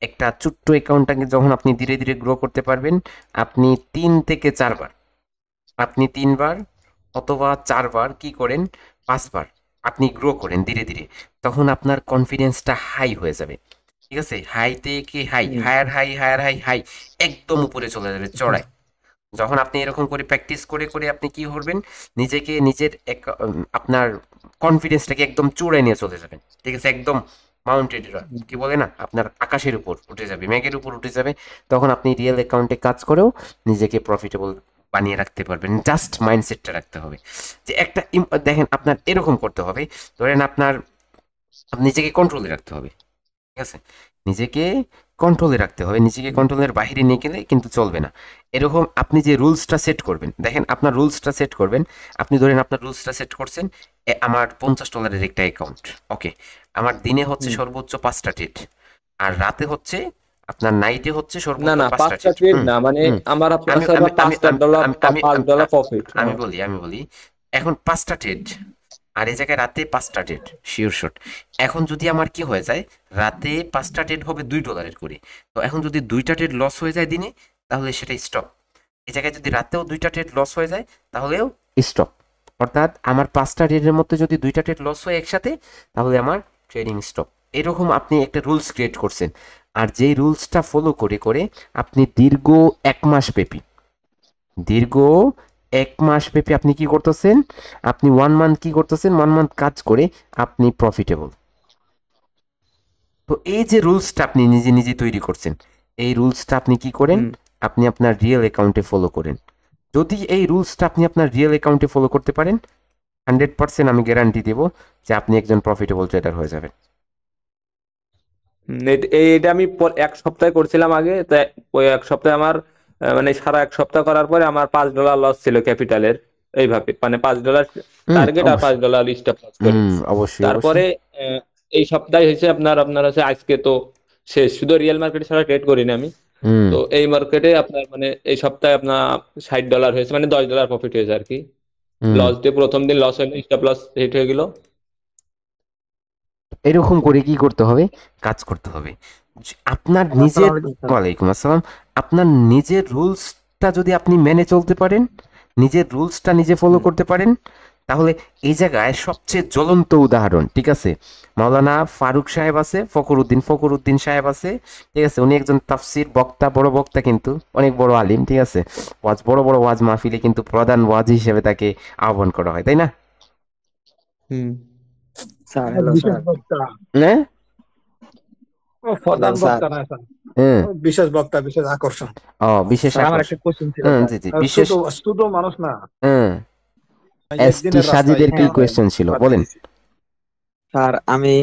একটা ছোট্ট অ্যাকাউন্টটাকে যখন আপনি ধীরে ধীরে গ্রো করতে পারবেন, আপনি 3 থেকে 4 বার, আপনি 3 বার অথবা 4 বার কি করেন, 5 বার আপনি গ্রো করেন ধীরে ধীরে, তখন আপনার কনফিডেন্সটা হাই হয়ে যাবে। ঠিক আছে, হাই থেকে high, higher high, higher high, high একদম উপরে চলে যাবে চড়ায়। যখন আপনি এরকম করে প্র্যাকটিস করে করে আপনি কি করবেন, নিজেকে নিজের আপনার কনফিডেন্সটাকে একদম চূড়ায় নিয়ে চলে যাবেন। ঠিক আছে, একদম মাউন্টেড কি বলে না, আপনার আকাশের উপর উঠে যাবে, মেঘের উপর উঠে যাবে। তখন আপনি রিয়েল অ্যাকাউন্টে কাজ করেও নিজেকে প্রফিটেবল বানিয়ে রাখতে পারবেন। জাস্ট মাইন্ডসেটটা রাখতে হবে যে একটা দেখেন আপনার এরকম করতে হবে, ধরেন আপনার নিজেকে কন্ট্রোলে রাখতে হবে। ঠিক আছে, নিজেকে কন্ট্রোলে রাখতে হবে, নিজেকে কন্ট্রোলের বাইরে নিয়ে গেলে কিন্তু চলবে না। এরকম আপনি যে রুলসটা সেট করবেন, দেখেন আপনার রুলসটা সেট করবেন, আপনি ধরেন আপনার রুলসটা সেট করছেন আমার $50 একটা অ্যাকাউন্ট, ওকে, আমার দিনে হচ্ছে সর্বোচ্চ 5টা ট্রেড, আর রাতে হচ্ছে আপনার নাইটে হচ্ছে না সর্বোচ্চ না 5টা 5টা ট্রেড। ট্রেড না মানে আমার আপনার আমি হচ্ছে আমি আপনার আমি $5 আমি আমি $5 প্রফিট। আমি বলি এখন 5টা ট্রেড, আর এই জায়গায় রাতে 5টা ডেট শিওর শট। এখন যদি আমার কি হয়ে যায়, রাতে 5টা ডেট হবে $2 করে, তো এখন যদি 2টা ডেট লস হয়ে যায় দিনে, তাহলে সেটা স্টপ। এই জায়গায় যদি রাতেও 2টা ডেট লস হয়ে যায় তাহলেও স্টপ। অর্থাৎ আমার 5টা ডেটের মধ্যে যদি 2টা ডেট লস হয় একসাথে, তাহলে আমার ট্রেডিং স্টপ। এরকম আপনি একটা রুলস ক্রিয়েট করছেন, আর যেই রুলসটা ফলো করে করে আপনি দীর্ঘ 1 মাস ব্যাপী, দীর্ঘ 1 মাস ব্যাপী আপনি কি করতেছেন, আপনি 1 মান্থ কি করতেছেন, 1 মান্থ কাজ করে আপনি প্রফিটেবল। তো এই যে রুলসটা আপনি নিজে নিজে তৈরি করছেন, এই রুলসটা আপনি কি করেন, আপনি আপনার রিয়েল অ্যাকাউন্টে ফলো করেন। যদি এই রুলসটা আপনি আপনার রিয়েল অ্যাকাউন্টে ফলো করতে পারেন, 100% আমি গ্যারান্টি দেব যে আপনি একজন প্রফিটেবল ট্রেডার হয়ে যাবেন। এটা আমি 1 সপ্তাহে করছিলাম আগে, তাই ওই 1 সপ্তাহে আমার মানে সারা 1 সপ্তাহ করার পরে আমার $5 লস ছিল ক্যাপিটালের। এইভাবে মানে $5 টার্গেট আর অবশ্যই। $5 স্টপ লস করি। অবশ্যই তারপরে অবশ্যই। এই সপ্তাহে হয়েছে আপনার আপনার হচ্ছে আজকে তো শেষ, শুধু রিয়েল মার্কেট ছাড়া ট্রেড করিনি আমি। হুম তো এই মার্কেটে আপনার মানে এই সপ্তাহে আপনার $60 হয়েছে মানে $10 প্রফিট হয়েছে আর কি। হুম লস দিয়ে প্রথম দিন লস হয়নি, স্টপ লস হিট হয়ে গেল। এরকম করে কি করতে হবে, কাজ করতে হবে। আপনার নিজের, ওয়ালাইকুম আসসালাম, আপনার নিজের রুলসটা যদি আপনি মেনে চলতে পারেন, নিজের রুলসটা নিজে ফলো করতে পারেন, তাহলে এই জায়গায় সবচেয়ে জ্বলন্ত উদাহরণ, ঠিক আছে, মাওলানা ফারুক সাহেব আছে, ফকরুদ্দিন সাহেব আছে, ঠিক আছে, উনি একজন তাফসির বক্তা, বড় বক্তা, কিন্তু অনেক বড় আলিম, ঠিক আছে, বড় বড় ওয়াজ মাহফিলে কিন্তু প্রধান ওয়াজ হিসেবে তাকে আহ্বান করা হয়, তাই না? স্যার হ্যালো বিশেষ স্যার। বক্তা, হ্যাঁ ও প্রধান হ্যালো স্যার। বক্তা না স্যার, হ্যাঁ ও বিশেষ বক্তা, বিশেষ আকর্ষণ। ও বিশেষ স্যার আমার আকর্ষণ। একটা কোশ্চেন ছিল হুম, স্যার। জি জি, আর বিশেষ। ছোট মানুষ না, হুম, এসটি একদিনের রাস্তা সাজিদের কি এখানে কোয়েশ্চেন ছিল, পাঠিয়ে বলেন। দিছি। স্যার আমি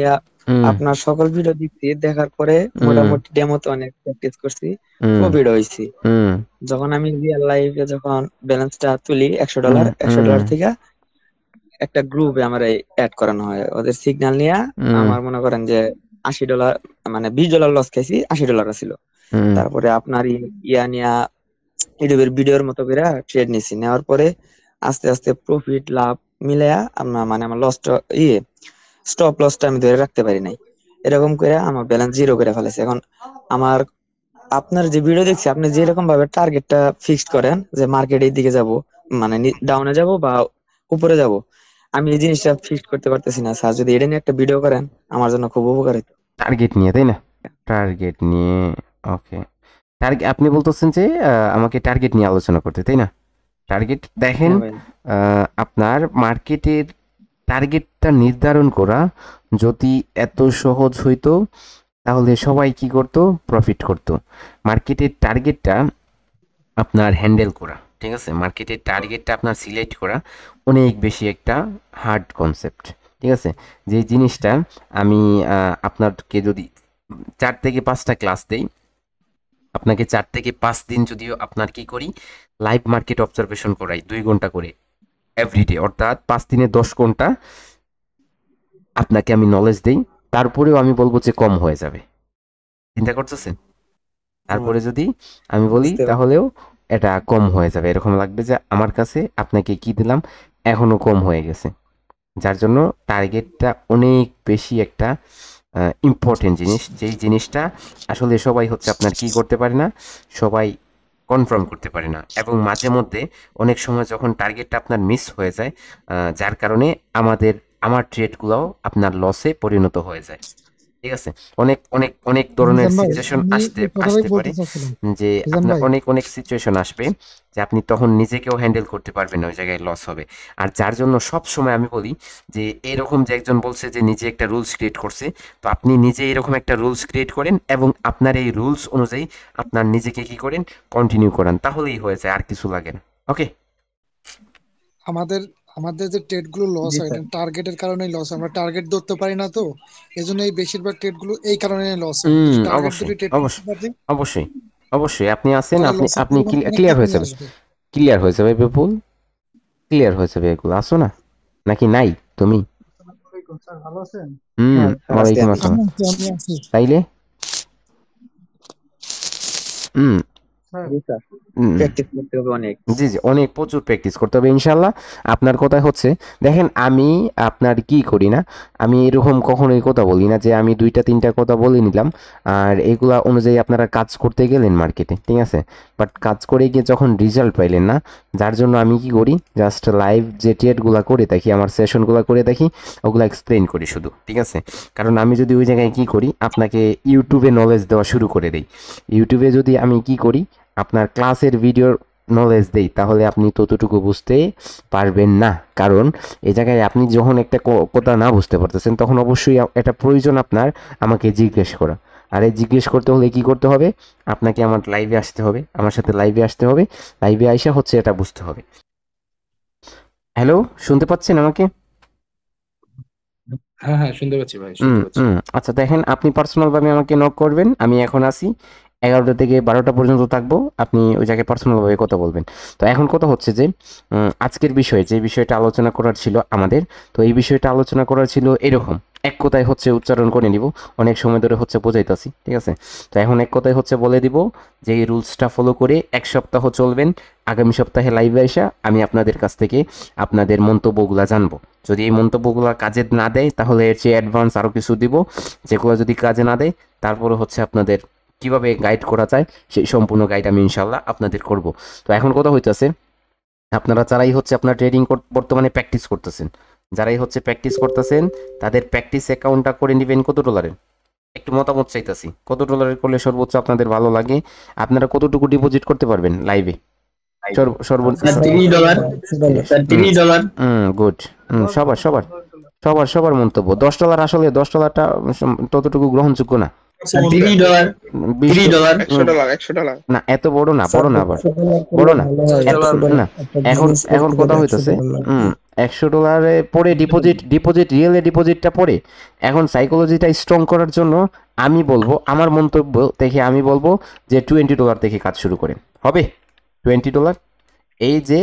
হুম আপনার সকল ভিডিও দেখছি, দেখার পরে হুম মোটামুটি ডেমোতে অনেক প্র্যাকটিস করছি, হুম প্রফিট হয়েছি। হুম যখন আমি রিয়েল লাইফে যখন ব্যালেন্সটা তুলি $100, হুম $100 থেকে একটা গ্রুপে আমার অ্যাড করানো হয়, ওদের সিগন্যাল নিয়ে হুম আমার মনে করেন যে $80 মানে $20 লস খাইছি, $80 ছিল। হুম তারপরে আপনার ইয়া নিয়া ইউটিউবের ভিডিওর মতো করে ট্রেড নিছি, নেওয়ার পরে আস্তে আস্তে প্রফিট লাভ মিলায়া আপনার মানে আমার লসটা স্টপ লসটা আমি ধরে রাখতে পারি নাই, এরকম করে আমার ব্যালেন্স জিরো করে ফেলেছে। এখন আমার আপনার যে ভিডিও দেখছি, আপনি যেরকম ভাবে টার্গেটটা ফিক্সড করেন যে মার্কেট এই দিকে যাব, মানে ডাউনে যাব বা উপরে যাব। আমি এই জিনিসটা ফিক্স করতে পারতেছি না স্যার, যদি এটা নিয়ে একটা ভিডিও করেন আমার জন্য খুব উপকার হতো। টার্গেট নিয়ে, তাই না? টার্গেট নিয়ে, ওকে। টার্গেট আপনি বলতেছেন যে আমাকে টার্গেট নিয়ে আলোচনা করতে, তাই না? টার্গেট দেখেন, হ্যাঁ ভাই। আপনার মার্কেটের টার্গেটটা নির্ধারণ করা যদি এত সহজ হইতো তাহলে সবাই কি করতো? প্রফিট করতো। মার্কেটের টার্গেটটা আপনার হ্যান্ডেল করা, ঠিক আছে? মার্কেটের টার্গেটটা আপনার সিলেক্ট করা অনেক বেশি একটা হার্ড কনসেপ্ট, ঠিক আছে? যে জিনিসটা আমি আপনাকে যদি 4 থেকে 5টা ক্লাস দেই, আপনাকে 4 থেকে 5 দিন যদিও আপনার কি করি, লাইভ মার্কেট অবজারভেশন করাই 2 ঘন্টা করে এভরিডে, অর্থাৎ 5 দিনে 10 ঘন্টা আপনাকে আমি নলেজ দেই, তারপরেও আমি বলবো যে কম হয়ে যাবে। চিন্তা করতেছেন? তারপরে যদি আমি বলি বুঝতে পারছি। তাহলেও এটা কম হয়ে যাবে, এরকম লাগবে যে আমার কাছে আপনাকে কি দিলাম এখনো কম হয়ে গেছে। যার জন্য টার্গেটটা অনেক বেশি একটা ইম্পর্টেন্ট জিনিস, যেই জিনিসটা আসলে সবাই হচ্ছে আপনার কি করতে পারে না, সবাই কনফার্ম করতে পারে না। এবং মাঝে মধ্যে অনেক সময় যখন টার্গেটটা আপনার মিস হয়ে যায়, যার কারণে আমার ট্রেডগুলোও আপনার লসে পরিণত হয়ে যায়, ঠিক আছে? অনেক অনেক অনেক ধরনের মিজান ভাই, সিচুয়েশন আমি আসতে এই কথাটাই আসতে বলতে পারে, চাচ্ছিলাম। যে মিজান আপনার ভাই, অনেক অনেক সিচুয়েশন আসবে যে আপনি তখন নিজেকেও হ্যান্ডেল করতে পারবেন না, ওই জায়গায় লস হবে। আর যার জন্য সব সময় আমি বলি যে এরকম যে একজন বলছে যে নিজে একটা রুলস ক্রিয়েট করছে, তো আপনি নিজে এরকম একটা রুলস ক্রিয়েট করেন এবং আপনার এই রুলস অনুযায়ী আপনার নিজেকে কি করেন, কন্টিনিউ করান, তাহলেই হয়ে যায়, আর কিছু লাগে না। ওকে? আমাদের আমাদের যে ট্রেড গুলো লস জি হয়, স্যার। এটা টার্গেটের কারণেই লস হয়। আমরা টার্গেট ধরতে পারি না, তো এই জন্য এই বেশিরভাগ ট্রেড গুলো এই কারণে লস হয়। যদি টার্গেট অবশ্যই ধরে ট্রেড করতে অবশ্যই পারি অবশ্যই অবশ্যই আপনি আছেন, তাহলে আপনি লসের আপনি পরিমাণ অনেকটা ক্লিয়ার হয়ে কমে যাবে, আসবে। ক্লিয়ার হয়ে যাবে বিপুল, ক্লিয়ার হয়ে যাবে। এগুলো আসো না নাকি নাই তুমি? আসসালামু আলাইকুম স্যার, ভালো আছেন? হুম, হ্যাঁ স্যার, আছি ওয়ালাইকুম আমি। আসসালাম। আমি আছি তাইলে হুম স্যার। জি স্যার, হুম প্র্যাকটিস করতে হবে অনেক। জি জি, অনেক প্রচুর প্র্যাকটিস করতে হবে ইনশাল্লাহ। আপনার কথা হচ্ছে, দেখেন আমি আপনার কি করি না, আমি এরকম কখনোই কথা বলি না যে আমি 2টা 3টা কথা বলে নিলাম আর এগুলা অনুযায়ী আপনারা কাজ করতে গেলেন মার্কেটে, ঠিক আছে? বাট কাজ করে গিয়ে যখন রেজাল্ট পাইলেন না, যার জন্য আমি কি করি, জাস্ট লাইভ যে ট্রেডগুলো করে দেখি, আমার সেশনগুলো করে দেখি, ওগুলো এক্সপ্লেন করি শুধু, ঠিক আছে? কারণ আমি যদি ওই জায়গায় কি করি, আপনাকে ইউটিউবে নলেজ দেওয়া শুরু করে দিই, ইউটিউবে যদি আমি কি করি, আপনার ক্লাসের ভিডিওর নলেজ দেই, তাহলে আপনি ততটুকু বুঝতে পারবেন না। কারণ এই জায়গায় আপনি যখন একটা কথা না বুঝতে পারতেছেন, তখন অবশ্যই এটা প্রয়োজন আপনার আমাকে জিজ্ঞেস করা। আর এই জিজ্ঞেস করতে হলে কি করতে হবে, আপনাকে আমার লাইভে আসতে হবে, আমার সাথে লাইভে আসতে হবে, লাইভে আইসা হচ্ছে এটা বুঝতে হবে। হ্যালো, শুনতে পাচ্ছেন আমাকে? হ্যাঁ হ্যাঁ, শুনতে পাচ্ছি ভাই, শুনতে পাচ্ছি। আচ্ছা দেখেন, আপনি পার্সোনালভাবে আমাকে নক করবেন, আমি এখন আসি 11টা থেকে 12টা পর্যন্ত থাকবো, আপনি ওই জায়গায় পার্সোনালভাবে কথা বলবেন। তো এখন কথা হচ্ছে যে আজকের বিষয়ে যে বিষয়টা আলোচনা করার ছিল আমাদের, তো এই বিষয়টা আলোচনা করার ছিল এরকম, এক কথায় হচ্ছে উচ্চারণ করে নিব, অনেক সময় ধরে হচ্ছে বোঝাইতাছি, ঠিক আছে? তো এখন এক কথায় হচ্ছে বলে দিব যে এই রুলসটা ফলো করে 1 সপ্তাহ চলবেন, আগামী সপ্তাহে লাইভে আসা আমি আপনাদের কাছ থেকে আপনাদের মন্তব্যগুলো জানবো। যদি এই মন্তব্যগুলো কাজে না দেয় তাহলে এর চেয়ে অ্যাডভান্স আরও কিছু দিব, যেগুলো যদি কাজে না দেয় তারপরে হচ্ছে আপনাদের কিভাবে গাইড করা যায় সেই সম্পূর্ণ গাইড আমি ইনশাল্লাহ আপনাদের করব। তো এখন কথা হইতেছে, আপনারা যারাই হচ্ছে আপনার ট্রেডিং বর্তমানে প্র্যাকটিস করতেছেন, যারাই হচ্ছে প্র্যাকটিস করতেছেন, তাদের প্র্যাকটিস অ্যাকাউন্টটা করে নেবেন কত ডলারের, একটু মতামত চাইতাছি, কত ডলারের করলে সর্বোচ্চ আপনাদের ভালো লাগে? আপনারা কতটুকু ডিপোজিট করতে পারবেন লাইভে? সর্বোচ্চ $3, $3। গুড। সবার সবার সবার সবার মন্তব্য $10, আসলে $10টা ততটুকু গ্রহণযোগ্য না। $3, $3। $100 না, এত বড় না, বড় না, আবার বড় না, না। এখন কথা হইতেছে $100 পরে ডিপোজিট রিয়েলে ডিপোজিটটা পরে, এখন সাইকোলজিটা স্ট্রং করার জন্য আমি বলবো, আমার মন্তব্য দেখে আমি বলবো যে $20 থেকে কাজ শুরু করেন, হবে $20। এই যে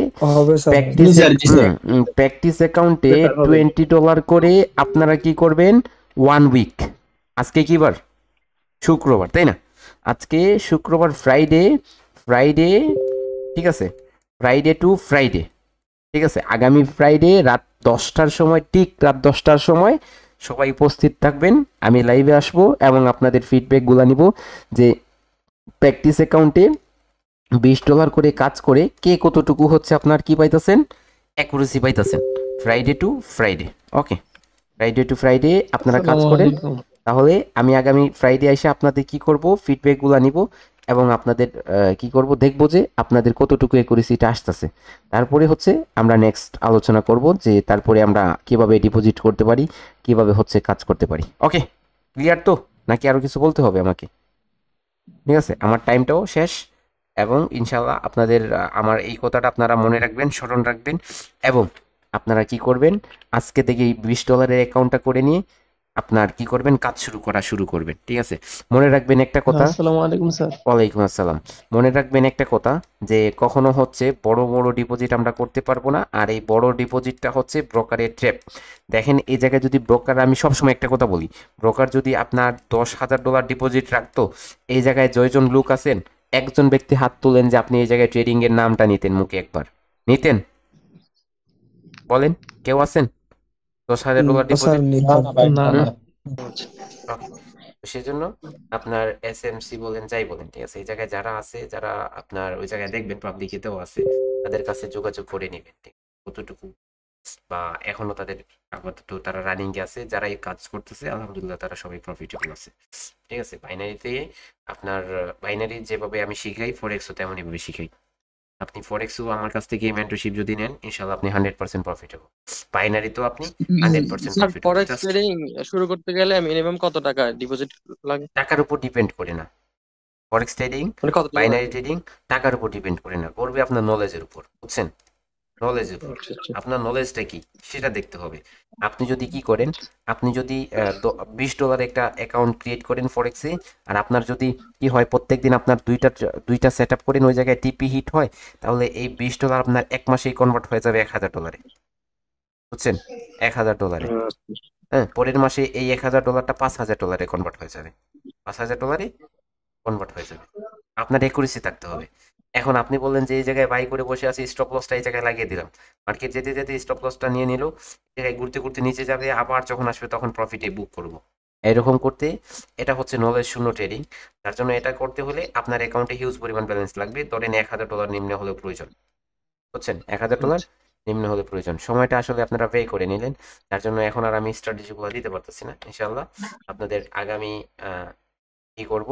প্র্যাকটিস অ্যাকাউন্টে $20 করে আপনারা কি করবেন 1 উইক। আজকে কি বার? শুক্রবার, তাই না? আজকে শুক্রবার, ফ্রাইডে, ঠিক আছে? ফ্রাইডে টু ফ্রাইডে, ঠিক আছে? আগামী ফ্রাইডে রাত 10টার সময়, ঠিক রাত 10টার সময় সবাই উপস্থিত থাকবেন, আমি লাইভে আসবো এবং আপনাদের ফিডব্যাকগুলো নিব যে প্র্যাকটিস অ্যাকাউন্টে $20 করে কাজ করে কে কতটুকু হচ্ছে আপনার কি পাইতেছেন, অ্যাকুরেসি পাইতেছেন। Friday two Friday. ওকে, ফ্রাইডে টু ফ্রাইডে আপনারা কাজ করেন। তাহলে আমি আগামী ফ্রাইডে এসে আপনাদের কি করব, ফিডব্যাকগুলো নিব এবং আপনাদের কি করব, দেখব যে আপনাদের কতটুকু অ্যাকুরেসিটা আসতেছে। তারপরে হচ্ছে আমরা নেক্সট আলোচনা করব যে তারপরে আমরা কিভাবে ডিপোজিট করতে পারি, কিভাবে হচ্ছে কাজ করতে পারি। ওকে, ক্লিয়ার তো, নাকি আরও কিছু বলতে হবে আমাকে? ঠিক আছে, আমার টাইমটাও শেষ এবং ইনশাল্লাহ আপনাদের আমার এই কথাটা আপনারা মনে রাখবেন, স্মরণ রাখবেন এবং আপনারা কি করবেন, আজকে থেকে এই $20 অ্যাকাউন্টটা করে নিয়ে আপনার কি করবেন, কাজ শুরু করবেন। ঠিক আছে, মনে রাখবেন একটা কথা। আসসালামু আলাইকুম স্যার। ওয়ালাইকুম আসসালাম। মনে রাখবেন একটা কথা, যে কখনো হচ্ছে বড় বড় ডিপোজিট আমরা করতে পারবো না, আর এই বড় ডিপোজিটটা হচ্ছে ব্রোকারের ট্র্যাপ। দেখেন এই জায়গায় যদি ব্রোকার, আমি সবসময় একটা কথা বলি, ব্রোকার যদি আপনার $10,000 ডিপোজিট রাখতো, এই জায়গায় জয়জন লোক আছেন, একজন ব্যক্তি হাত তোলেন যে আপনি এই জায়গায় ট্রেডিং এর নামটা নিতেন, মুখে একবার নিতেন? বলেন, কেউ আছেন $10,000 ডিপোজিট? সেজন্য আপনার এসএমসি বলেন, যাই বলেন, ঠিক আছে, এই জায়গায় যারা আছে, যারা আপনার ওই জায়গায় দেখবেন পাবলিকেতেও আছে, তাদের কাছে যোগাযোগ করে নেবেন, ঠিক কতটুকু বা এখনো তাদের আপাতত তারা রানিং এ আছে, যারা এই কাজ করতেছে আলহামদুলিল্লাহ তারা সবাই প্রফিটেবল আছে। ঠিক আছে, বাইনারিতে আপনার বাইনারি যেভাবে আমি শিখাই, ফরেক্সও তেমনই ভাবে শিখাই। আপনি ফরেক্সও আমার কাছ থেকে মেন্টরশিপ যদি নেন, ইনশাআল্লাহ আপনি 100% প্রফিটেবল। বাইনারি তো আপনি 100% স্যার প্রফিটেবল। ফরেক্স ট্রেডিং শুরু করতে গেলে মিনিমাম কত টাকা ডিপোজিট লাগে? টাকার উপর ডিপেন্ড করে না। ফরেক্স ট্রেডিং, মানে কত টাকা বাইনারি লাগে? ট্রেডিং টাকার উপর ডিপেন্ড করে না, করবে আপনার নলেজের উপর, বুঝছেন? নলেজের উপর, আচ্ছা, আচ্ছা। আপনার নলেজটা কি সেটা দেখতে হবে। আপনি যদি কি করেন, আপনি যদি $20 একটা অ্যাকাউন্ট ক্রিয়েট করেন ফরেক্সে, আর আপনার যদি কি হয়, প্রত্যেকদিন আপনার দুইটা সেট আপ করেন, ওই জায়গায় টিপি হিট হয়, তাহলে এই $20 আপনার এক মাসেই কনভার্ট হয়ে যাবে $1,000, বুঝছেন? $1,000। হ্যাঁ, পরের মাসে এই $1,000টা $5,000 কনভার্ট হয়ে যাবে, $5,000 কনভার্ট হয়ে যাবে। আপনার একুরেসি থাকতে হবে। এখন আপনি বললেন যে এই জায়গায় বাই করে বসে আছি, স্টপ লসটা এই জায়গায় লাগিয়ে দিলাম, মার্কেট যেতে যেতে স্টপ লসটা নিয়ে নিল, এই জায়গায় ঘুরতে ঘুরতে নিচে যাবে, আবার যখন আসবে তখন প্রফিটে বুক করব। এরকম করতে, এটা হচ্ছে নলেজ শূন্য ট্রেডিং। তার জন্য এটা করতে হলে আপনার অ্যাকাউন্টে হিউজ পরিমাণ ব্যালেন্স লাগবে, ধরেন $1,000 নিম্ন হলেও প্রয়োজন, বুঝছেন? $1,000 নিম্ন হলে প্রয়োজন। সময়টা আসলে আপনারা পে করে নিলেন, তার জন্য এখন আর আমি স্ট্র্যাটেজিগুলো দিতে পারতেছি না। ইনশাআল্লাহ আপনাদের আগামী কি করব,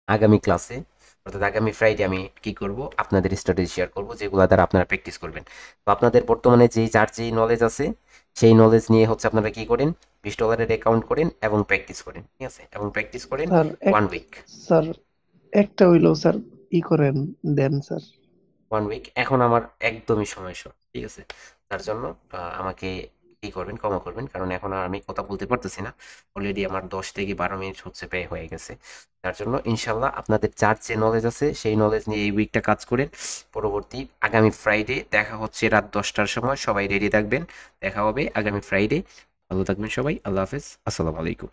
আগামী ক্লাসে অর্থাৎ আগামী ফ্রাইডে আমি কি করব, আপনাদের স্ট্র্যাটেজি শেয়ার করব, যেগুলো দ্বারা আপনারা প্র্যাকটিস করবেন। তো আপনাদের বর্তমানে যার যেই নলেজ আছে, সেই নলেজ নিয়ে হচ্ছে আপনারা কি করেন, $20 অ্যাকাউন্ট করেন এবং প্র্যাকটিস করেন। ঠিক আছে, এবং প্র্যাকটিস করেন স্যার 1 উইক। স্যার একটা হইলো স্যার করেন দেন স্যার। 1 উইক এখন আমার একদমই সময় শর্ট। ঠিক আছে, তার জন্য আমাকে কি করবেন, ক্ষমা করবেন, কারণ এখন আর আমি কথা বলতে পারতেছি না। অলরেডি আমার 10 থেকে 12 মিনিট হচ্ছে পে হয়ে গেছে। তার জন্য ইনশাল্লাহ আপনাদের যার যে নলেজ আছে, সেই নলেজ নিয়ে এই উইকটা কাজ করেন। পরবর্তী আগামী ফ্রাইডে দেখা হচ্ছে রাত 10টার সময়, সবাই রেডি থাকবেন। দেখা হবে আগামী ফ্রাইডে। ভালো থাকবেন সবাই, আল্লাহ হাফেজ, আসসালামু আলাইকুম।